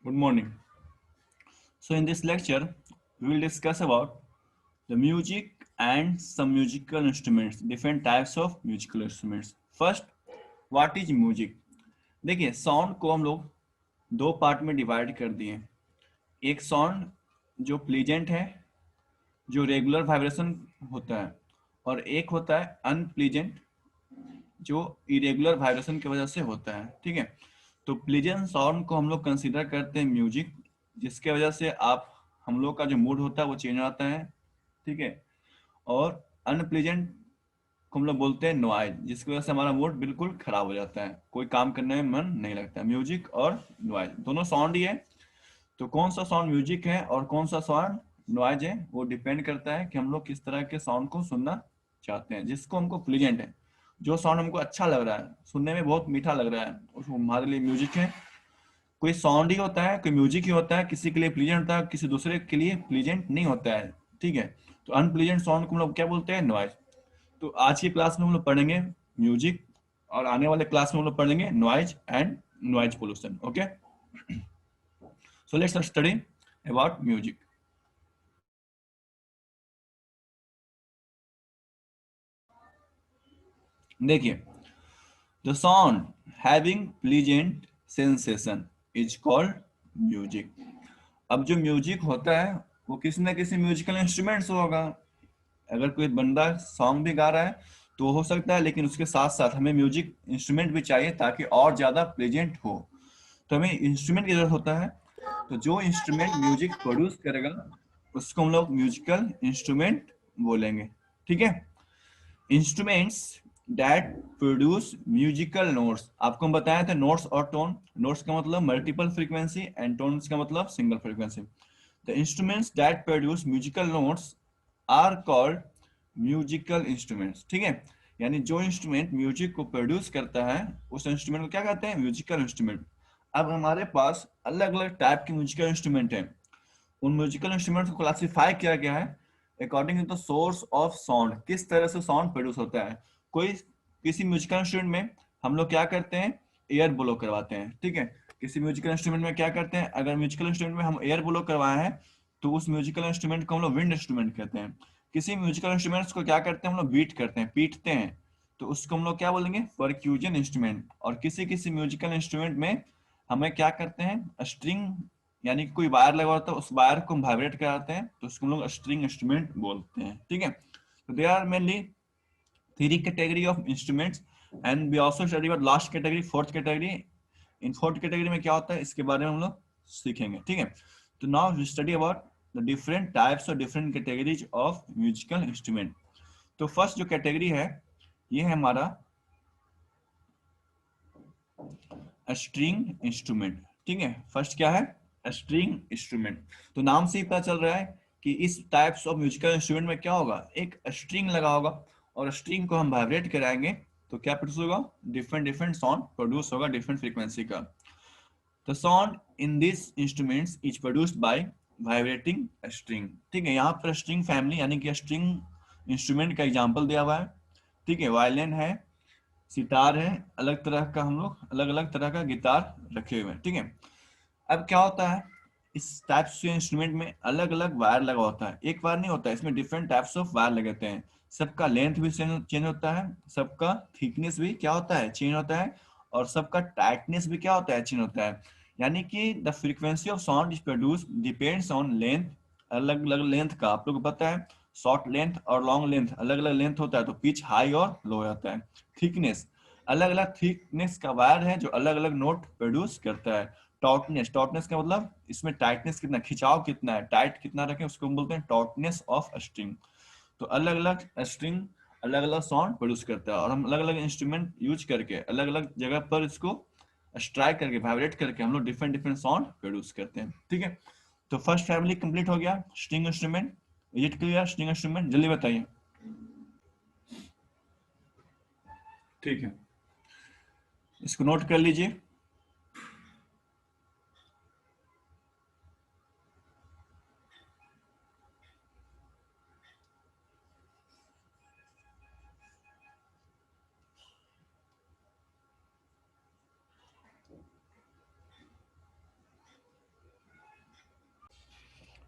Good morning. So in this lecture, we will discuss about the music and some musical instruments, different types of musical instruments. First, what is music? देखिए sound को हम लोग दो part में divide कर दिए। एक sound जो प्लीजेंट है, जो रेगुलर वाइब्रेशन होता है, और एक होता है अनप्लीजेंट जो इरेगुलर वाइब्रेशन की वजह से होता है। ठीक है, तो प्लीजेंट साउंड को हम लोग कंसीडर करते हैं म्यूजिक, जिसके वजह से आप हम लोग का जो मूड होता है वो चेंज आता है। ठीक है, और अनप्लीजेंट को हम लोग बोलते हैं नॉइज, जिसकी वजह से हमारा मूड बिल्कुल खराब हो जाता है, कोई काम करने में मन नहीं लगता। म्यूजिक और नॉइज दोनों साउंड ही है, तो कौन सा साउंड म्यूजिक है और कौन सा साउंड नॉइज है वो डिपेंड करता है कि हम लोग किस तरह के साउंड को सुनना चाहते हैं। जिसको हमको प्लीजेंट है, जो साउंड हमको अच्छा लग रहा है, सुनने में बहुत मीठा लग रहा है, उसको हमारे लिए म्यूजिक है। कोई साउंड ही होता है, कोई म्यूजिक ही होता है, किसी के लिए प्लीजेंट होता है, किसी दूसरे के लिए प्लीजेंट नहीं होता है। ठीक है, तो अनप्लीजेंट साउंड को हम लोग क्या बोलते हैं? नॉइज। तो आज की क्लास में हम लोग पढ़ेंगे म्यूजिक, और आने वाले क्लास में हम लोग पढ़ेंगे noise and noise pollution. Okay, so let's study about music. देखिए, the sound having pleasant sensation is called music. अब जो म्यूजिक होता है वो किसी न किसी म्यूजिकल इंस्ट्रूमेंट से होगा। अगर कोई बंदा सॉन्ग भी गा रहा है तो हो सकता है, लेकिन उसके साथ साथ हमें म्यूजिक इंस्ट्रूमेंट भी चाहिए ताकि और ज़्यादा प्लेजेंट हो। तो हमें इंस्ट्रूमेंट की जरूरत होता है। तो जो इंस्ट्रूमेंट म्यूजिक प्रोड्यूस करेगा उसको हम लोग म्यूजिकल इंस्ट्रूमेंट बोलेंगे। ठीक है, instruments that produce musical notes, आपको हम बताया था नोट्स और टोन। नोट्स का मतलब मल्टीपल फ्रीक्वेंसी एंड टोन्स का मतलब single frequency. The instruments that produce musical notes are called musical instruments. ठीक है, यानी जो इंस्ट्रूमेंट म्यूजिक को प्रोड्यूस करता है उस इंस्ट्रूमेंट को क्या कहते हैं? Musical instrument. अब हमारे पास अलग अलग टाइप के म्यूजिकल इंस्ट्रूमेंट हैं। उन म्यूजिकल इंस्ट्रूमेंट्स को क्लासिफाई किया गया है according to the source of sound, किस तरह से साउंड प्रोड्यूस होता है। कोई किसी म्यूजिकल इंस्ट्रूमेंट में हम लोग क्या करते हैं? एयर ब्लो करवाते हैं। ठीक है, किसी म्यूजिकल इंस्ट्रूमेंट में क्या करते हैं? अगर म्यूजिकल इंस्ट्रूमेंट में हम एयर ब्लो करवाए हैं तो उस म्यूजिकल इंस्ट्रूमेंट को हम लोग विंड इंस्ट्रूमेंट कहते हैं। किसी म्यूजिकल इंस्ट्रूमेंट्स को क्या करते हैं? हम लोग बीट करते हैं, पीटते हैं, तो उसको हम लोग क्या बोलेंगे? Percussion instrument. और किसी किसी म्यूजिकल इंस्ट्रूमेंट में हमें क्या करते हैं? स्ट्रिंग, यानी कि कोई वायर लगा होता है, उस वायर को हम वाइब्रेट कराते हैं, तो उसको हम लोग स्ट्रिंग इंस्ट्रूमेंट बोलते हैं। ठीक है, तो they are mainly three category of instruments, and we also study about last category, fourth category. इन फोर्थ कैटेगरी में क्या होता है इसके बारे में हम लोग सीखेंगे। ठीक है, तो now we study about the different types और different categories of musical instrument. तो फर्स्ट जो कैटेगरी है ये है हमारा स्ट्रिंग इंस्ट्रूमेंट। ठीक है, फर्स्ट क्या है? String instrument. तो नाम से ही पता चल रहा है कि इस टाइप्स ऑफ म्यूजिकल इंस्ट्रूमेंट में क्या होगा? एक स्ट्रिंग लगा होगा, और स्ट्रिंग को हम वाइब्रेट कराएंगे तो क्या प्रोड्यूस होगा? डिफरेंट डिफरेंट साउंड प्रोड्यूस होगा, डिफरेंट फ्रीक्वेंसी का। The sound in this instruments is produced by vibrating string. ठीक है, यहाँ पर स्ट्रिंग फैमिली यानी कि स्ट्रिंग इंस्ट्रूमेंट का एग्जांपल दिया हुआ है। ठीक है, वायलिन है, सितार है, अलग तरह का हम लोग अलग अलग तरह का गिटार रखे हुए हैं। ठीक है, अब क्या होता है इस टाइप्स के इंस्ट्रूमेंट में अलग अलग वायर लगा होता है, एक वायर नहीं होता है, इसमें डिफरेंट टाइप्स ऑफ वायर लगाते हैं। सबका लेंथ भी चेंज होता है, सबका थिकनेस भी क्या होता है? चेंज होता है, और सबका टाइटनेस भी क्या होता है? चेंज होता है। यानी कि the frequency of sound is produce depends on length. अलग अलग लेंथ का आप लोग को पता है, शॉर्ट लेंथ और लॉन्ग लेंथ अलग अलग लेंथ होता है, तो पिच हाई और लो हो जाता है। थिकनेस, अलग अलग थिकनेस का वायर है जो अलग अलग नोट प्रोड्यूस करता है। टॉटनेस, टॉटनेस का मतलब इसमें टाइटनेस कितना, खिंचाव कितना है, टाइट कितना रखें, उसको हम बोलते हैं टॉटनेस ऑफ स्ट्रिंग। तो अलग अलग स्ट्रिंग अलग अलग साउंड प्रोड्यूस करता है, और हम अलग अलग इंस्ट्रूमेंट यूज करके अलग अलग जगह पर इसको स्ट्राइक करके वाइब्रेट करके हम लोग डिफरेंट डिफरेंट साउंड प्रोड्यूस करते हैं। ठीक है, तो फर्स्ट फैमिली कंप्लीट हो गया, string instrument. Is it clear? String instrument जल्दी बताइए। ठीक है, इसको नोट कर लीजिए।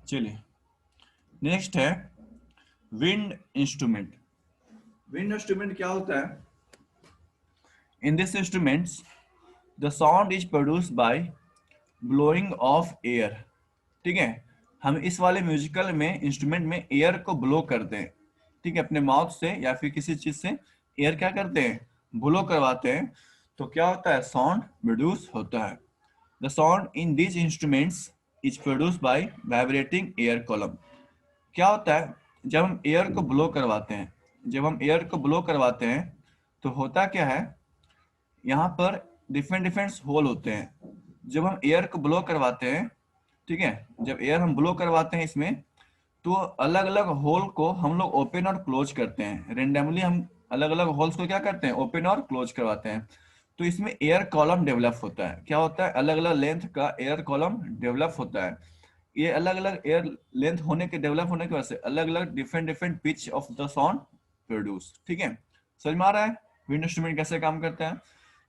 चलिए नेक्स्ट है विंड इंस्ट्रूमेंट। विंड इंस्ट्रूमेंट क्या होता है? In this instruments the sound is produced by blowing of air. ठीक है, हम इस वाले म्यूजिकल में इंस्ट्रूमेंट में एयर को ब्लो करते हैं। ठीक है, अपने माउथ से या फिर किसी चीज से एयर क्या करते हैं, ब्लो करवाते हैं। तो क्या होता है, साउंड प्रोड्यूस होता है। The sound in these instruments is produce by vibrating air column. क्या होता है, जब हम एयर को ब्लो करवाते हैं, जब हम एयर को ब्लो करवाते हैं तो होता क्या है, यहाँ पर डिफरेंट डिफरेंट होल होते हैं। जब हम एयर को ब्लो करवाते हैं, ठीक है, जब एयर हम ब्लो करवाते हैं इसमें, तो अलग अलग होल को हम लोग ओपन और क्लोज करते हैं। रेंडमली हम अलग अलग होल्स को क्या करते हैं, ओपन और क्लोज करवाते हैं। तो इसमें एयर कॉलम डेवलप होता है। क्या होता है, अलग अलग लेंथ का एयर कॉलम डेवलप होता है। ये अलग अलग एयर लेंथ होने के, डेवलप होने की वजह से अलग अलग different different pitch of the sound produce. ठीक है, समझ में आ रहा है विंड इंस्ट्रूमेंट कैसे काम करता है?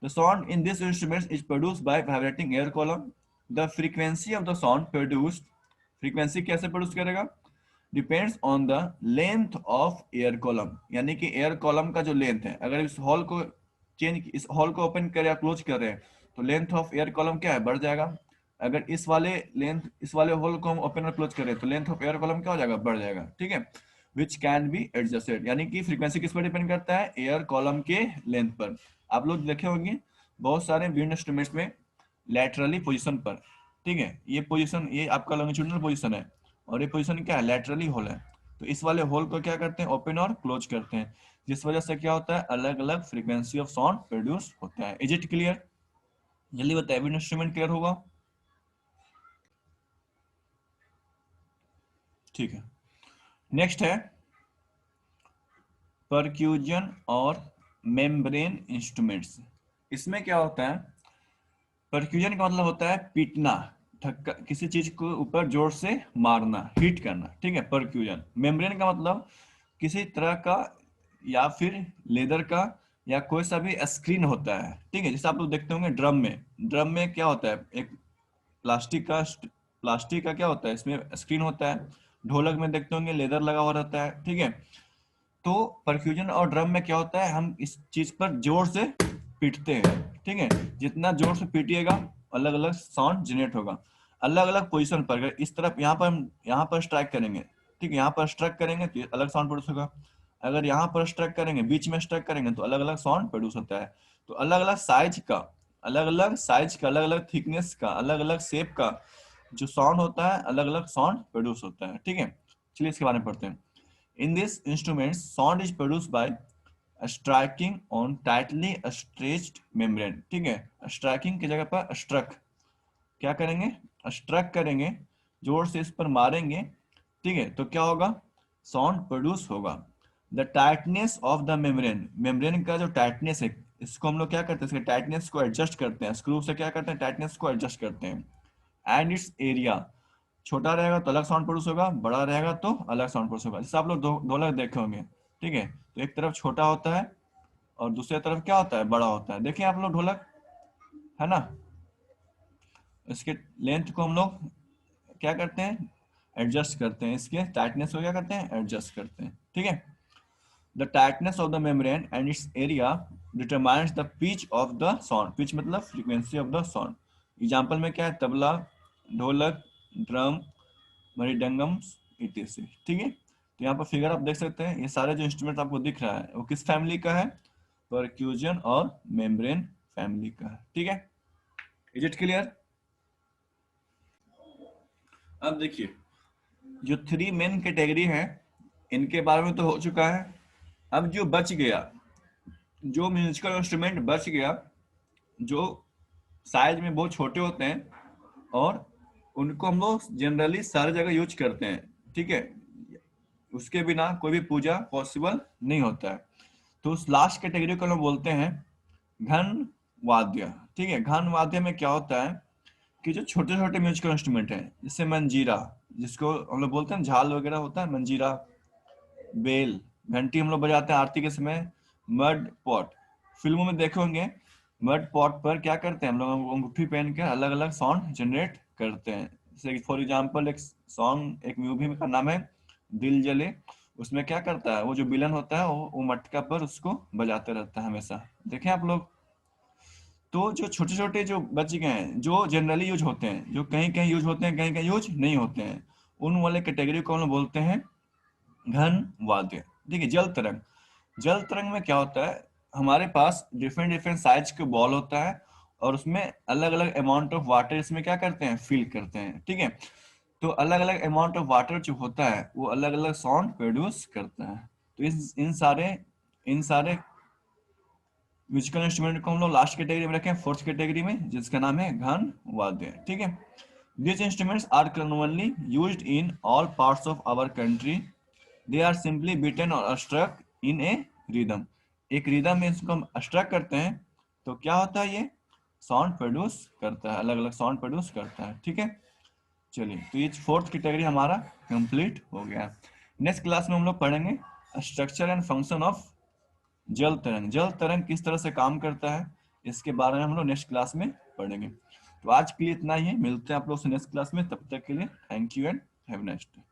The sound in this instrument is produced by vibrating air column. The frequency of the sound produced, frequency कैसे प्रोड्यूस करेगा, depends on the length of air column. यानी कि एयर कॉलम का जो लेंथ है, अगर इस हॉल को चेंज, इस हॉल को ओपन कर या क्लोज कर रहे हैं तो लेंथ ऑफ एयर कॉलम क्या है, बढ़ जाएगा। अगर इस वाले लेंथ, इस वाले होल को हम ओपन और क्लोज करें तो लेंथ ऑफ एयर कॉलम क्या हो जाएगा, बढ़ जाएगा। ठीक है, विच कैन बी एडजस्टेड। यानी कि फ्रीक्वेंसी किस पर डिपेंड करता है, एयर कॉलम के लेंथ पर। आप लोग देखे होंगे बहुत सारे विंड इंस्ट्रूमेंट्स में लैटरली पोजीशन पर, ठीक है, ये पोजीशन, ये आपका लॉन्गिट्यूडिनल पोजीशन है और ये पोजीशन क्या है, लैटरली होल है। तो इस वाले होल को क्या करते हैं, ओपन और क्लोज करते हैं, जिस वजह से क्या होता है, अलग अलग फ्रीक्वेंसी ऑफ साउंड प्रोड्यूस होता है। Is it clear? जल्दी बताइए, विंड इंस्ट्रूमेंट क्लियर होगा? ठीक है, नेक्स्ट है परक्यूजन और मेम्ब्रेन इंस्ट्रूमेंट्स। इसमें क्या होता है, परक्यूजन का मतलब होता है पीटना, धक्का, किसी चीज को ऊपर जोर से मारना, हिट करना। ठीक है, परक्यूजन। मेम्ब्रेन का मतलब किसी तरह का या फिर लेदर का या कोई सा भी स्क्रीन होता है। ठीक है, जैसे आप लोग देखते होंगे ड्रम में, ड्रम में क्या होता है, एक प्लास्टिक का क्या होता है, इसमें स्क्रीन होता है। ढोलक में देखते होंगे लेदर लगा हुआ रहता है। ठीक है, तो परफ्यूजन और ड्रम में क्या होता है, हम इस चीज पर जोर से पीटते हैं। ठीक है, जितना जोर से पीटिएगा अलग अलग साउंड जनरेट होगा। अलग अलग पोजीशन पर, अगर इस तरफ यहाँ पर हम यहाँ पर स्ट्राइक करेंगे, ठीक है, यहाँ पर स्ट्राइक करेंगे तो ये अलग साउंड प्रोड्यूस होगा। अगर यहाँ पर स्ट्राइक करेंगे, बीच में स्ट्राइक करेंगे तो अलग अलग साउंड प्रोड्यूस होता है। तो अलग अलग साइज का, अलग अलग साइज का, अलग अलग थिकनेस का, अलग अलग शेप का जो साउंड होता है, अलग अलग साउंड प्रोड्यूस होता है। ठीक है, चलिए इसके बारे में पढ़ते हैं। In this instrument, sound is produced by striking on tightly stretched membrane। ठीक है, स्ट्राइकिंग की जगह पर स्ट्रक, क्या करेंगे, स्ट्रक करेंगे, जोर से इस पर मारेंगे। ठीक है, तो क्या होगा, साउंड प्रोड्यूस होगा। The tightness of the membrane, membrane का जो टाइटनेस है, इसको हम लोग क्या करते हैं, इसके टाइटनेस को एडजस्ट करते हैं, स्क्रू से क्या करते हैं, टाइटनेस को एडजस्ट करते हैं। एंड इट्स एरिया, छोटा रहेगा तो अलग साउंड प्रोड्यूस होगा, बड़ा रहेगा तो अलग साउंड प्रोड्यूस होगा। जैसे आप लोग ढोलक देखे होंगे, ठीक है, तो एक तरफ छोटा होता है और दूसरी तरफ क्या होता है, बड़ा होता है। देखिए आप लोग ढोलक, है ना, इसके लेंथ को हम लोग क्या करते हैं, एडजस्ट करते हैं, इसके टाइटनेस को क्या करते हैं, एडजस्ट करते हैं। ठीक है, the tightness of the membrane and its area determines the pitch of the sound. Pitch मतलब frequency of the sound. Example में क्या है, तबला, ढोलक, ड्रम, मृदंगम्स इत्यादि। ठीक है, तो यहाँ पर फिगर आप देख सकते हैं, ये सारे जो इंस्ट्रूमेंट आपको दिख रहा है वो किस फैमिली का है, परक्यूजन और मेम्ब्रेन फैमिली का है। ठीक है, इज इट क्लियर? अब देखिए, जो थ्री मेन कैटेगरी है इनके बारे में तो हो चुका है। अब जो बच गया, जो म्यूजिकल इंस्ट्रूमेंट बच गया, जो साइज में बहुत छोटे होते हैं और उनको हम लोग जनरली सारी जगह यूज करते हैं। ठीक है, उसके बिना कोई भी पूजा पॉसिबल नहीं होता है। तो उस लास्ट कैटेगरी को हम बोलते हैं घन वाद्य। ठीक है, घन वाद्य में क्या होता है कि जो छोटे छोटे म्यूजिकल इंस्ट्रूमेंट हैं, जैसे मंजीरा, जिसको हम लोग बोलते हैं झाल वगैरह होता है, मंजीरा, बेल, घंटी हम लोग बजाते हैं आरती के समय, मड पॉट, फिल्मों में देखे होंगे, मड पॉट पर क्या करते हैं हम लोग, अंगूठी पहन के अलग अलग साउंड जनरेट करते हैं। जैसे फॉर एग्जांपल एक सॉन्ग, एक मूवी का नाम है दिल जले, उसमें क्या करता है वो जो विलन होता है वो मटका पर उसको बजाते रहता है हमेशा, देखें आप लोग। तो जो छोटे छोटे जो बच गए हैं जो जनरली यूज होते हैं, जो कहीं कहीं यूज होते हैं कहीं कहीं यूज नहीं होते हैं, उन वाले कैटेगरी को हम लोग बोलते हैं घन वाद्य। देखिए जल तरंग, जल तरंग में क्या होता है, हमारे पास डिफरेंट डिफरेंट साइज के बॉल होता है और उसमें अलग अलग अमाउंट ऑफ वाटर इसमें क्या करते हैं, फिल करते हैं, ठीक है। तो अलग अलग अमाउंट ऑफ वाटर जो होता है वो अलग अलग साउंड प्रोड्यूस करता है। तो इन सारे म्यूजिकल इंस्ट्रूमेंट को हम लोग लास्ट कैटेगरी में रखें, फोर्थ कैटेगरी में, जिसका नाम है घन वाद्य, ठीक है। These instruments are commonly used in all parts of our country. They are simply beaten or struck in a rhythm. एक रिदम में इसको हम स्ट्रक करते हैं तो क्या होता है, ये साउंड प्रोड्यूस करता है, अलग अलग साउंड प्रोड्यूस करता है, ठीक है। चलिए, तो ये फोर्थ कैटेगरी हमारा कंप्लीट हो गया। नेक्स्ट क्लास में हम लोग पढ़ेंगे स्ट्रक्चर एंड फंक्शन ऑफ जल तरंग, जल तरंग किस तरह से काम करता है, इसके बारे में हम लोग नेक्स्ट क्लास में पढ़ेंगे। तो आज के लिए इतना ही है, मिलते हैं आप लोग से नेक्स्ट क्लास में, तब तक के लिए thank you and have a nice day.